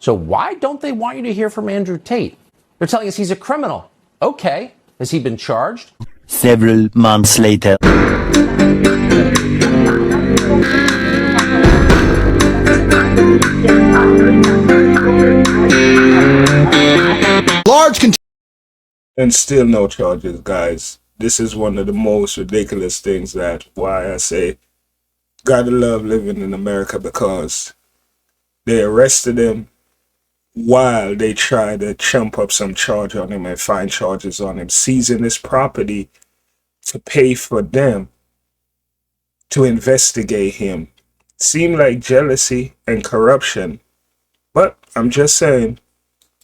So why don't they want you to hear from Andrew Tate? They're telling us he's a criminal. Okay. Has he been charged? Several months later. And still no charges, guys. This is one of the most ridiculous things that why I say gotta love living in America, because they arrested him while they try to chump up some charge on him and find charges on him, seizing his property to pay for them to investigate him. Seemed like jealousy and corruption, but I'm just saying,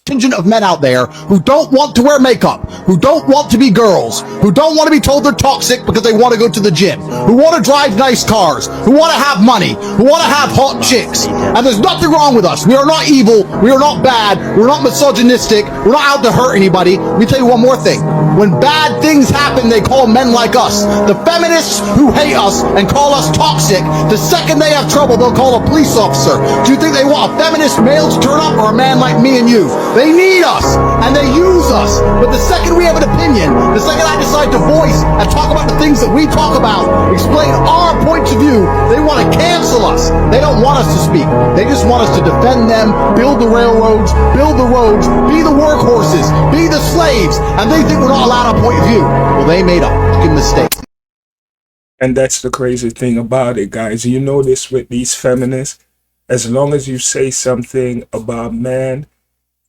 contingent of men out there who don't want to wear makeup, who don't want to be girls, who don't want to be told they're toxic because they want to go to the gym, who want to drive nice cars, who want to have money, who want to have hot chicks. And there's nothing wrong with us. We are not evil. We are not bad. We're not misogynistic. We're not out to hurt anybody. Let me tell you one more thing. When bad things happen, they call men like us, the feminists who hate us and call us toxic, the second they have trouble, they'll call a police officer. Do you think they want a feminist male to turn up or a man like me and you? They need us, and they use us. But the second we have an opinion, the second I decide to voice and talk about the things that we talk about, explain our points of view, they want to cancel us. They don't want us to speak. They just want us to defend them, build the railroads, build the roads, be the workhorses, be the slaves, and they think we're not allowed a point of view. Well, they made a fucking mistake. and that's the crazy thing about it, guys. You know this with these feminists, as long as you say something about man,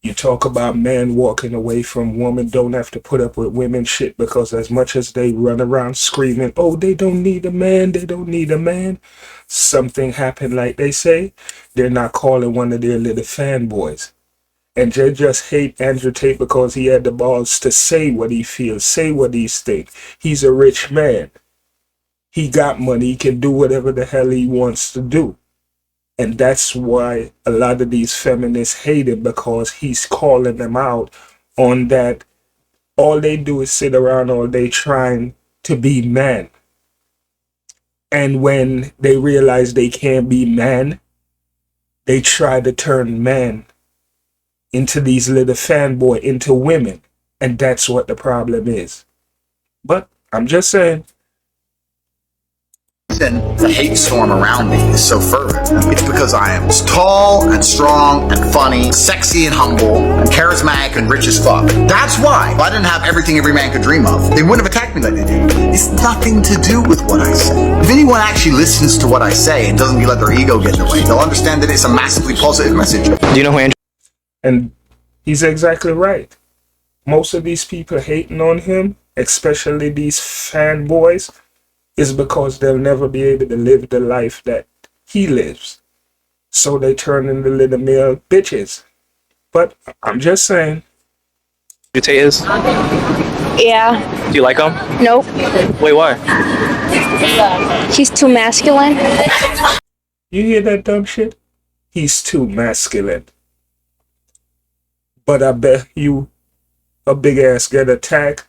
you talk about men walking away from women, don't have to put up with women shit, because as much as they run around screaming, oh, they don't need a man, they don't need a man, something happened, like they say, they're not calling one of their little fanboys. And they just hate Andrew Tate because he had the balls to say what he feels, say what he thinks. He's a rich man. He got money, he can do whatever the hell he wants to do. And that's why a lot of these feminists hate him, because he's calling them out on that. All they do is sit around all day trying to be man. And when they realize they can't be man, they try to turn men into these little fanboy, into women. And that's what the problem is. But I'm just saying, The hate storm around me is so fervent. It's because I am tall and strong and funny, sexy and humble, and charismatic and rich as fuck. That's why. If I didn't have everything every man could dream of, they wouldn't have attacked me like they did. It's nothing to do with what I say. If anyone actually listens to what I say and doesn't let their ego get in the way, they'll understand that it's a massively positive message. Do you know who Andrew? and he's exactly right. Most of these people hating on him, especially these fanboys, is because they'll never be able to live the life that he lives. So they turn into little male bitches. But I'm just saying. Andrew Tate is? Yeah. Do you like him? Nope. Wait, why? He's too masculine. You hear that dumb shit? He's too masculine. But I bet you a big ass get attacked,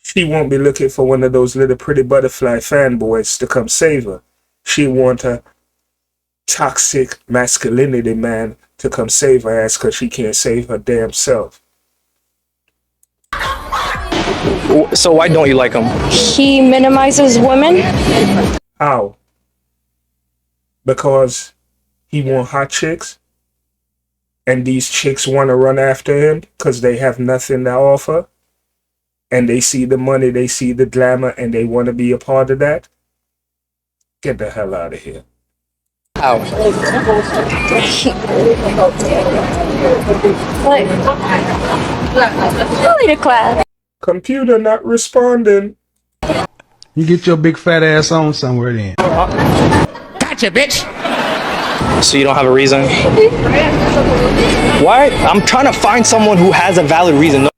she won't be looking for one of those little pretty butterfly fanboys to come save her. She want a toxic masculinity man to come save her ass, because she can't save her damn self. So why don't you like him? He minimizes women. How? Because he want hot chicks, and these chicks want to run after him because they have nothing to offer, and they see the money, they see the glamour, and they want to be a part of that. Get the hell out of here. How? Fully the class. Computer not responding. You get your big fat ass on somewhere then. Gotcha, bitch! So you don't have a reason? Why? I'm trying to find someone who has a valid reason.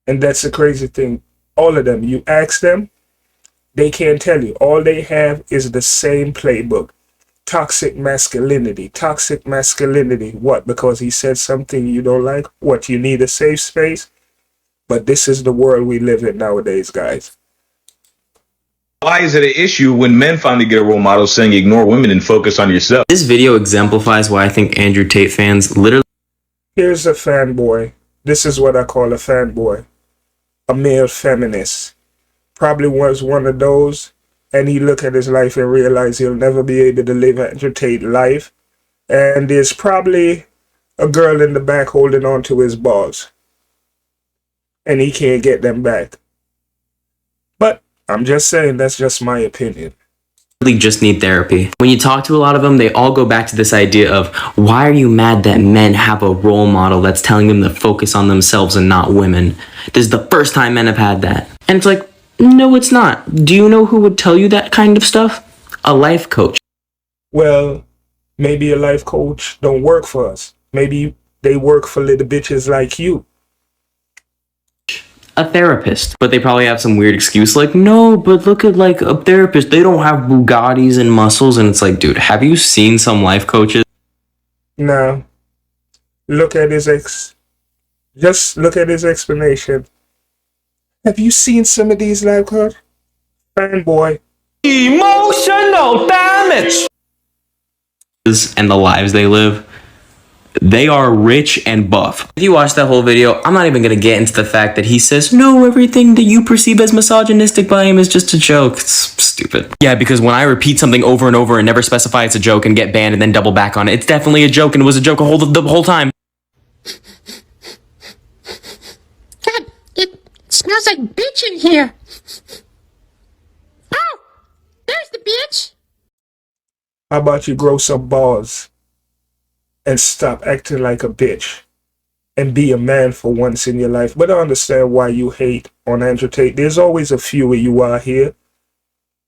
And that's the crazy thing. All of them, you ask them, they can't tell you. All they have is the same playbook. Toxic masculinity. Toxic masculinity. What? Because he said something you don't like? What? You need a safe space? But this is the world we live in nowadays, guys. Why is it an issue when men finally get a role model saying ignore women and focus on yourself? This video exemplifies why I think Andrew Tate fans literally... Here's a fanboy. This is what I call a fanboy. A male feminist. Probably was one of those, and he look at his life and realize he'll never be able to live Andrew Tate life. And there's probably a girl in the back holding on to his balls. And he can't get them back. But I'm just saying, that's just my opinion. just need therapy. When you talk to a lot of them, they all go back to this idea of, why are you mad that men have a role model that's telling them to focus on themselves and not women? This is the first time men have had that. And it's like, no, it's not. Do you know who would tell you that kind of stuff? A life coach. Well, maybe a life coach don't work for us. Maybe they work for little bitches like you. A therapist. But they probably have some weird excuse like, no, but look at like a therapist. They don't have Bugattis and muscles. And it's like, dude, have you seen some life coaches? Now, look at his just look at his explanation. Have you seen some of these life coaches? Fanboy. Emotional damage! And the lives they live. They are rich and buff. If you watch that whole video, I'm not even gonna get into the fact that he says, no, everything that you perceive as misogynistic by him is just a joke. It's stupid. Yeah, because when I repeat something over and over and never specify it's a joke and get banned and then double back on it, it's definitely a joke and it was a joke the whole time. God, it smells like bitch in here. Oh, there's the bitch. How about you grow some balls and stop acting like a bitch and be a man for once in your life? But I understand why you hate on Andrew Tate. There's always a few of you out here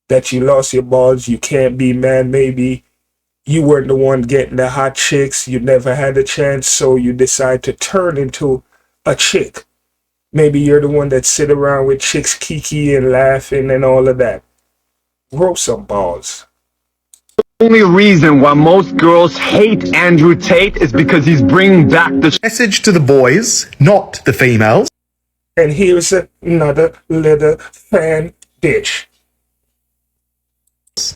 that you lost your balls, you can't be man. Maybe you weren't the one getting the hot chicks, you never had a chance, so you decide to turn into a chick. Maybe you're the one that sit around with chicks kiki and laughing and all of that. Grow some balls. The only reason why most girls hate Andrew Tate is because he's bringing back the message to the boys, not the females. And here's another little fan bitch.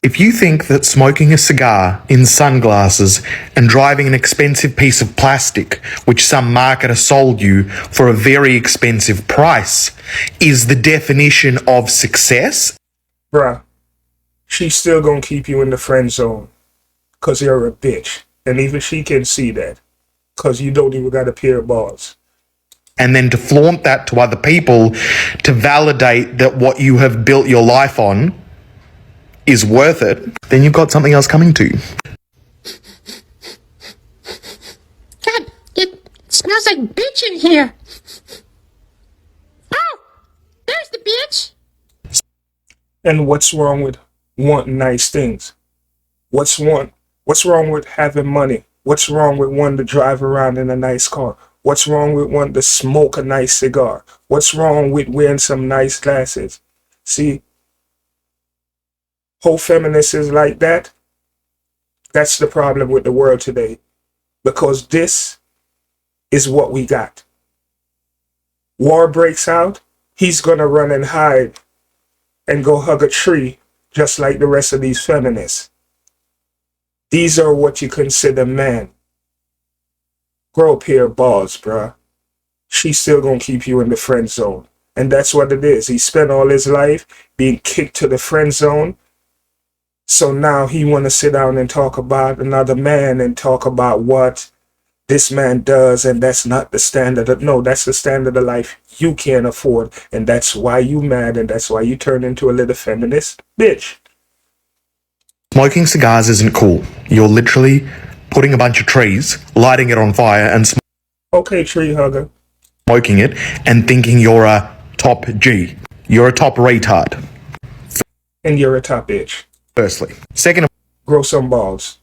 If you think that smoking a cigar in sunglasses and driving an expensive piece of plastic, which some marketer sold you for a very expensive price, is the definition of success, bruh, she's still gonna keep you in the friend zone because you're a bitch. And even she can see that because you don't even got a pair of balls. and then to flaunt that to other people to validate that what you have built your life on is worth it, then you've got something else coming to you. God, it smells like bitch in here. Oh, there's the bitch. And what's wrong with wanting nice things? What's wrong with having money? What's wrong with wanting to drive around in a nice car? What's wrong with wanting to smoke a nice cigar? What's wrong with wearing some nice glasses? See, whole feminists is like that. That's the problem with the world today. Because this is what we got. War breaks out, he's gonna run and hide and go hug a tree just like the rest of these feminists. These are what you consider man. Grow a pair of balls, bruh. She's still gonna keep you in the friend zone. And that's what it is. He spent all his life being kicked to the friend zone. So now he wanna sit down and talk about another man and talk about what this man does, and that's not the standard of, no, that's the standard of life you can't afford. And that's why you mad, and that's why you turn into a little feminist bitch. Smoking cigars isn't cool. You're literally putting a bunch of trees, lighting it on fire and Okay, tree hugger. smoking it and thinking you're a top G. You're a top retard. And you're a top bitch. Firstly. Second of Grow some balls.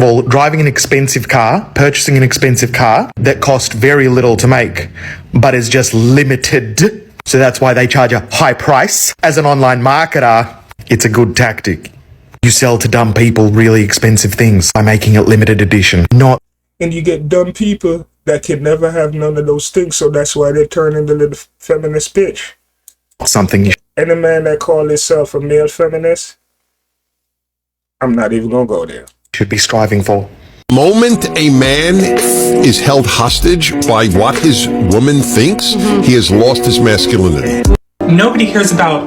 all, driving an expensive car, purchasing an expensive car that cost very little to make, but is just limited. So that's why they charge a high price. As an online marketer, it's a good tactic. You sell to dumb people really expensive things by making it limited edition, not... And you get dumb people that can never have none of those things, so that's why they turn into little feminist bitch. something you Any man that call himself a male feminist, I'm not even gonna go there. Should be striving for. Moment a man is held hostage by what his woman thinks, he has lost his masculinity. Nobody cares about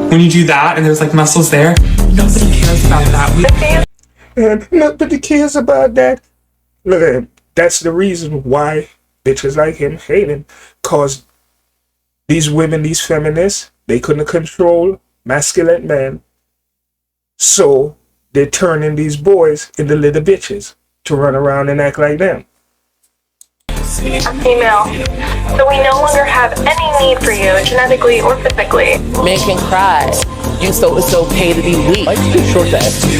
when you do that and there's like muscles there. Nobody cares about that. And nobody cares about that. Look at him. That's the reason why bitches like him hate him. Cause these women, these feminists, they couldn't control masculine men. So they're turning these boys into little bitches to run around and act like them. I'm female, so we no longer have any need for you, genetically or physically. Men can cry. It's okay to be weak. Life's too short to ask you.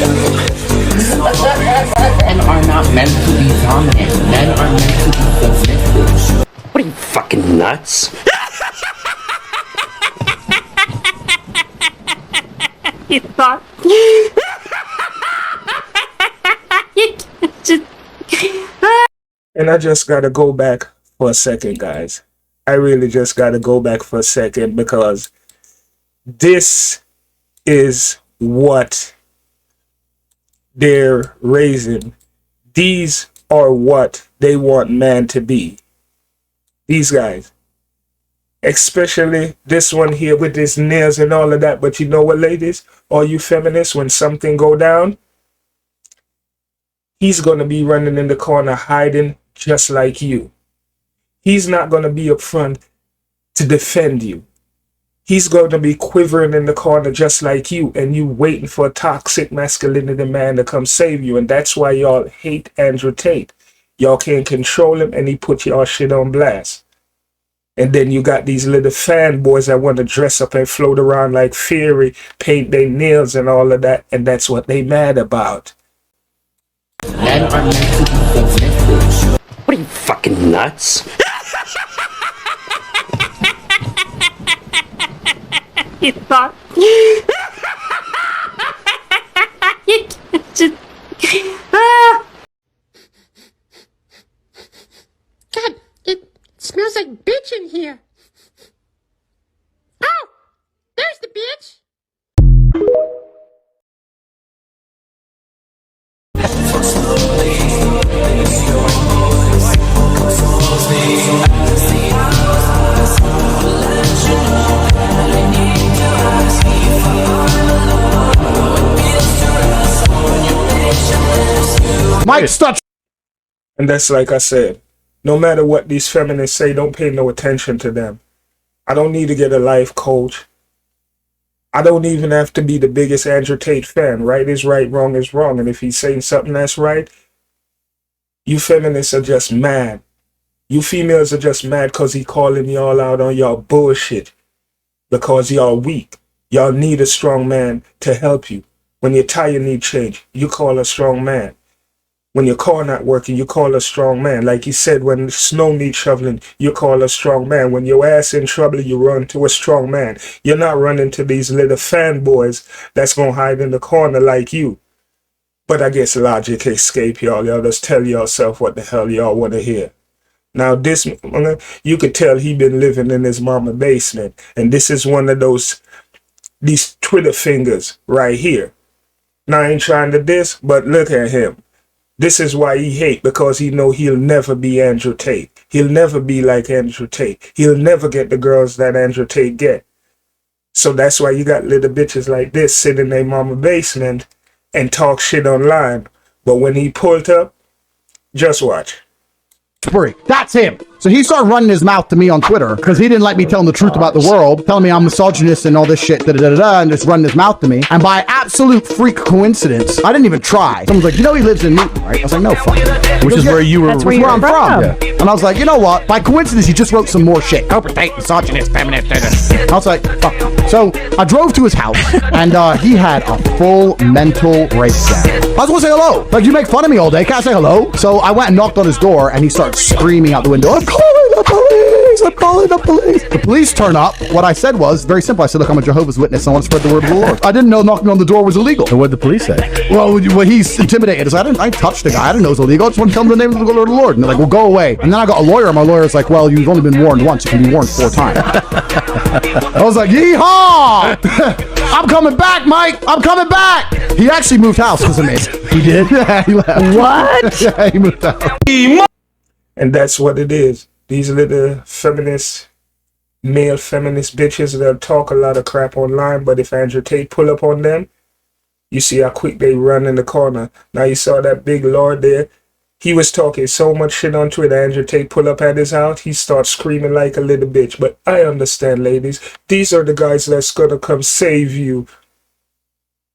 Men are not meant to be dominant. Men are meant to be submissive. What are you, fucking nuts? You thought? And I just gotta go back for a second, guys. I really just gotta go back for a second because this is what they're raising. These are what they want man to be. These guys. Especially this one here with his nails and all of that. But you know what, ladies? All you feminists, when something go down, he's going to be running in the corner hiding just like you. He's not going to be up front to defend you. He's going to be quivering in the corner just like you, and you waiting for a toxic masculinity man to come save you. And that's why y'all hate Andrew Tate. Y'all can't control him, and he put y'all shit on blast. And then you got these little fanboys that want to dress up and float around like Fury, paint their nails and all of that, and that's what they mad about. Men are meant to be submissive. What are you, fucking nuts? You thought? God, it smells like bitch in here. Oh, there's the bitch. Mike, stop. And that's like I said, no matter what these feminists say, don't pay no attention to them. I don't need to get a life coach. I don't even have to be the biggest Andrew Tate fan. Right is right, wrong is wrong. And if he's saying something that's right, you feminists are just mad. You females are just mad because he calling y'all out on y'all bullshit. Because y'all weak. Y'all need a strong man to help you. When your tire need change, you call a strong man. When your car not working, you call a strong man. Like he said, when snow needs shoveling, you call a strong man. When your ass in trouble, you run to a strong man. You're not running to these little fanboys that's going to hide in the corner like you. But I guess logic escape y'all. Y'all just tell yourself what the hell y'all want to hear. Now this, you could tell he been living in his mama basement. And this is one of these Twitter fingers right here. Now I ain't trying to diss, but look at him. This is why he hate, because he know he'll never be Andrew Tate. He'll never be like Andrew Tate. He'll never get the girls that Andrew Tate get. So that's why you got little bitches like this sit in their mama basement and talk shit online. But when he pulled up, just watch. That's him. So he started running his mouth to me on Twitter because he didn't like me telling the truth about the world, telling me I'm misogynist and all this shit, and just running his mouth to me. And by absolute freak coincidence, I didn't even try. Someone's like, you know, he lives in Newton, right? I was like, no, fuck. Which is where you were. That's where I'm from. Yeah. And I was like, you know what? By coincidence, he just wrote some more shit. Cobra Tate, misogynist, feminist. I was like, fuck. So I drove to his house, and he had a full mental breakdown. I was going to say hello. Like, you make fun of me all day. Can't I say hello? So I went and knocked on his door, and he started screaming out the window, I'm calling the police. I'm calling the police. The police turn up. What I said was very simple. I said, look, I'm a Jehovah's Witness. I want to spread the word of the Lord. I didn't know knocking on the door was illegal. And what did the police say? Well, he's intimidated. I didn't touch the guy. I didn't know it was illegal. I just want to tell him the name of the Lord of the Lord. And they're like, well, go away. And then I got a lawyer. My lawyer's like, well, you've only been warned once. You can be warned 4 times. I was like, yeehaw! I'm coming back, Mike. I'm coming back. He actually moved house because of me. He did? Yeah, he left. What? Yeah, he moved out. And that's what it is. These little feminist, male feminist bitches, they'll talk a lot of crap online, but if Andrew Tate pull up on them, you see how quick they run in the corner. Now you saw that big lord there. He was talking so much shit on Twitter. Andrew Tate pull up at his house. He starts screaming like a little bitch. But I understand, ladies. These are the guys that's gonna come save you.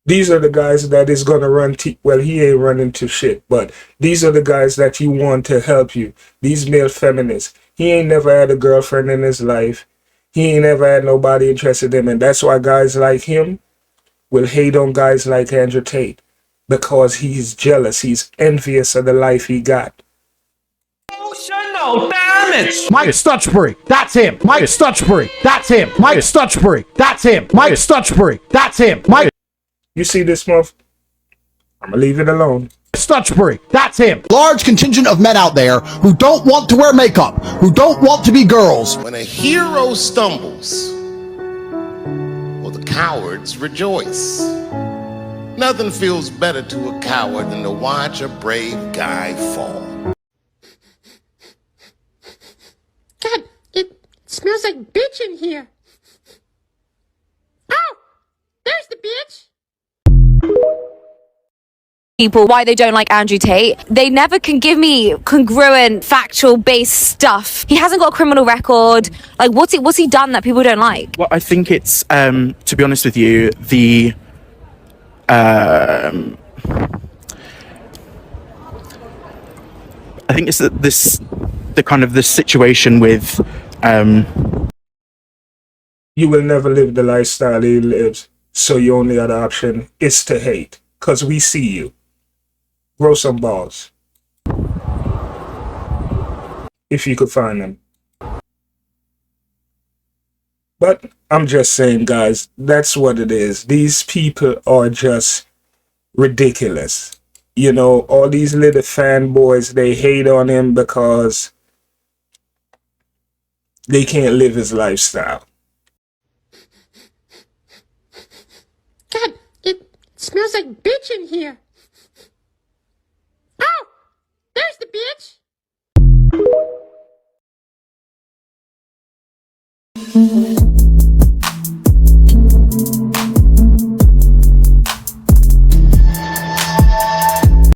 These are the guys that is gonna run. Well, he ain't running to shit. But these are the guys that you want to help you. These male feminists. He ain't never had a girlfriend in his life. He ain't never had nobody interested in him. And that's why guys like him will hate on guys like Andrew Tate. Because he's jealous, he's envious of the life he got. Emotional damage. Mike Stutchbury, that's him. Mike Stutchbury, that's him. Mike Stutchbury, that's him. Mike Stutchbury, that's him. Mike. You see this month? I'm gonna leave it alone. Stutchbury, that's him. Large contingent of men out there who don't want to wear makeup, who don't want to be girls. When a hero stumbles, well, the cowards rejoice. Nothing feels better to a coward than to watch a brave guy fall. God, it smells like bitch in here. Oh, there's the bitch. People why they don't like Andrew Tate. They never can give me congruent, factual based stuff. He hasn't got a criminal record. Like what's he done that people don't like? Well, I think it's to be honest with you, the I think it's the kind of the situation with you will never live the lifestyle he lives, so your only other option is to hate. Cause we see you. Grow some balls. If you could find them. But I'm just saying, guys, that's what it is. These people are just ridiculous. You know, all these little fanboys, they hate on him because they can't live his lifestyle. God, it smells like bitch in here. Oh, there's the bitch.